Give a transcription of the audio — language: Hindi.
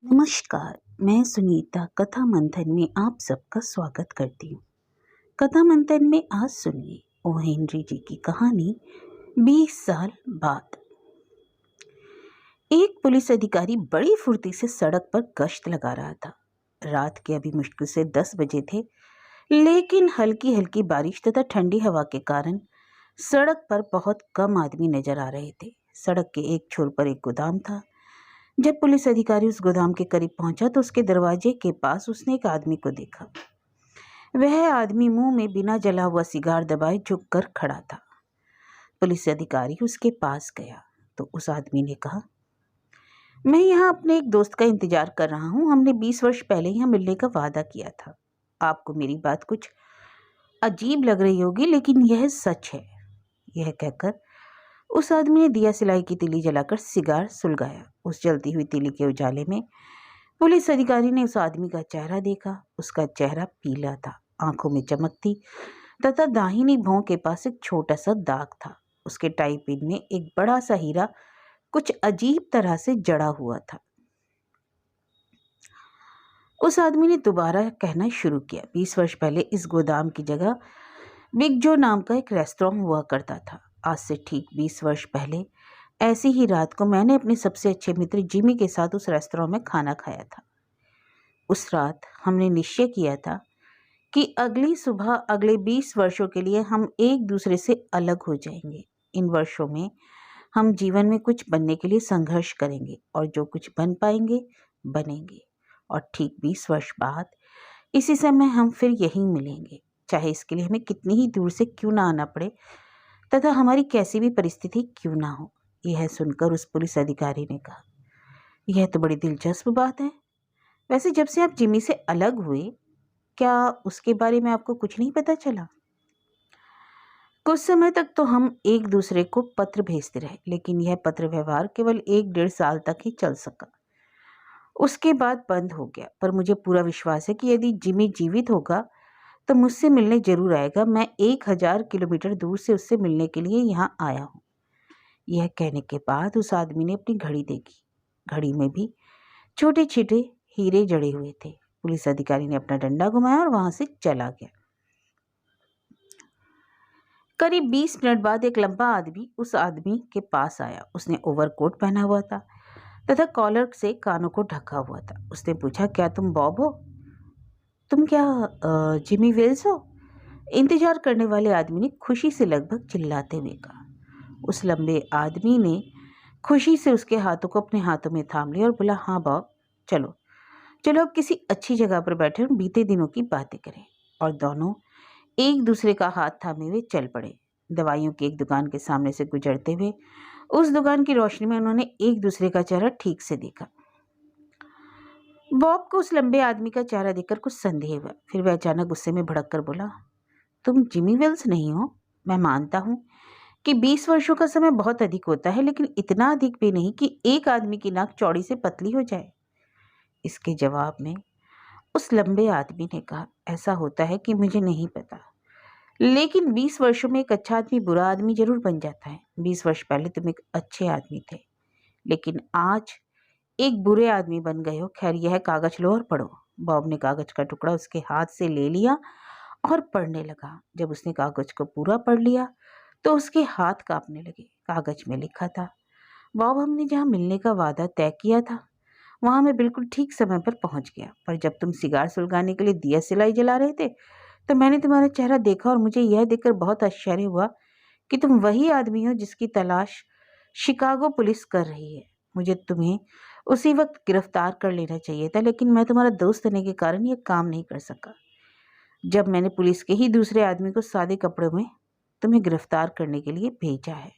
नमस्कार। मैं सुनीता कथा मंथन में आप सबका स्वागत करती हूँ। कथा मंथन में आज सुनिए ओ हेनरी जी की कहानी 20 साल बाद। एक पुलिस अधिकारी बड़ी फुर्ती से सड़क पर गश्त लगा रहा था। रात के अभी मुश्किल से 10 बजे थे, लेकिन हल्की हल्की बारिश तथा ठंडी हवा के कारण सड़क पर बहुत कम आदमी नजर आ रहे थे। सड़क के एक छोर पर एक गोदाम था। जब पुलिस अधिकारी उस गोदाम के करीब पहुंचा तो उसके दरवाजे के पास उसने एक आदमी को देखा। वह आदमी मुंह में बिना जला हुआ सिगार दबाए झुककर खड़ा था। पुलिस अधिकारी उसके पास गया तो उस आदमी ने कहा, मैं यहाँ अपने एक दोस्त का इंतजार कर रहा हूँ। हमने 20 वर्ष पहले यहाँ मिलने का वादा किया था। आपको मेरी बात कुछ अजीब लग रही होगी, लेकिन यह सच है। यह कहकर उस आदमी ने दिया सिलाई की तीली जलाकर सिगार सुलगाया। उस जलती हुई तीली के उजाले में पुलिस अधिकारी ने उस आदमी का चेहरा देखा। उसका चेहरा पीला था, आंखों में चमक थी तथा दाहिनी भौं के पास एक छोटा सा दाग था। उसके टाई पिन में एक बड़ा सा हीरा कुछ अजीब तरह से जड़ा हुआ था। उस आदमी ने दोबारा कहना शुरू किया, 20 वर्ष पहले इस गोदाम की जगह बिग जो नाम का एक रेस्टोरेंट हुआ करता था। आज से ठीक 20 वर्ष पहले ऐसी ही रात को मैंने अपने सबसे अच्छे मित्र जिमी के साथ उस रेस्टोरेंट में खाना खाया था। उस रात हमने निश्चय किया था कि अगली सुबह अगले 20 वर्षों के लिए हम एक दूसरे से अलग हो जाएंगे। इन वर्षों में हम जीवन में कुछ बनने के लिए संघर्ष करेंगे और जो कुछ बन पाएंगे बनेंगे। और ठीक 20 वर्ष बाद इसी समय हम फिर यहीं मिलेंगे, चाहे इसके लिए हमें कितनी ही दूर से क्यों ना आना पड़े तथा हमारी कैसी भी परिस्थिति क्यों ना हो। यह सुनकर उस पुलिस अधिकारी ने कहा, यह तो बड़ी दिलचस्प बात है। वैसे जब से आप जिमी से अलग हुए, क्या उसके बारे में आपको कुछ नहीं पता चला? कुछ समय तक तो हम एक दूसरे को पत्र भेजते रहे, लेकिन यह पत्र व्यवहार केवल 1-1.5 साल तक ही चल सका। उसके बाद बंद हो गया। पर मुझे पूरा विश्वास है कि यदि जिमी जीवित होगा तो मुझसे मिलने जरूर आएगा। मैं 1000 किलोमीटर दूर से उससे मिलने के लिए यहाँ आया हूँ। यह कहने के बाद उस आदमी ने अपनी घड़ी देखी। घड़ी में भी छोटे छोटे हीरे जड़े हुए थे। पुलिस अधिकारी ने अपना डंडा घुमाया और वहां से चला गया। करीब 20 मिनट बाद एक लंबा आदमी उस आदमी के पास आया। उसने ओवरकोट पहना हुआ था तथा कॉलर से कानों को ढका हुआ था। उसने पूछा, क्या तुम बॉब हो? तुम क्या जिमी वेल्स हो? इंतजार करने वाले आदमी ने खुशी से लगभग चिल्लाते हुए कहा। उस लंबे आदमी ने खुशी से उसके हाथों को अपने हाथों में थाम लिया और बोला, हाँ बॉब, चलो चलो अब किसी अच्छी जगह पर बैठे और बीते दिनों की बातें करें। और दोनों एक दूसरे का हाथ थामे हुए चल पड़े। दवाइयों की एक दुकान के सामने से गुजरते हुए उस दुकान की रोशनी में उन्होंने एक दूसरे का चेहरा ठीक से देखा। बॉब को उस लंबे आदमी का चेहरा देखकर कुछ संदेह हुआ। फिर वह अचानक गुस्से में भड़क कर बोला, तुम जिमी वेल्स नहीं हो? मैं मानता हूँ कि 20 वर्षों का समय बहुत अधिक होता है, लेकिन इतना अधिक भी नहीं कि एक आदमी की नाक चौड़ी से पतली हो जाए। इसके जवाब में उस लंबे आदमी ने कहा, ऐसा होता है कि मुझे नहीं पता, लेकिन 20 वर्षों में एक अच्छा आदमी बुरा आदमी जरूर बन जाता है। 20 वर्ष पहले तुम एक अच्छे आदमी थे, लेकिन आज एक बुरे आदमी बन गए हो। खैर, यह कागज लो और पढ़ो। बॉब ने कागज का टुकड़ा उसके हाथ से ले लिया और पढ़ने लगा। जब उसने कागज को पूरा पढ़ लिया तो उसके हाथ कांपने लगे। कागज में लिखा था, बॉब, हमने जहाँ मिलने का वादा तय किया था वहाँ मैं बिल्कुल ठीक समय पर पहुँच गया, पर जब तुम सिगार सुलगाने के लिए दिया सिलाई जला रहे थे तो मैंने तुम्हारा चेहरा देखा और मुझे यह देखकर बहुत आश्चर्य हुआ कि तुम वही आदमी हो जिसकी तलाश शिकागो पुलिस कर रही है। मुझे तुम्हें उसी वक्त गिरफ्तार कर लेना चाहिए था, लेकिन मैं तुम्हारा दोस्त होने के कारण यह काम नहीं कर सका। जब मैंने पुलिस के ही दूसरे आदमी को सादे कपड़ों में तुम्हें गिरफ्तार करने के लिए भेजा है।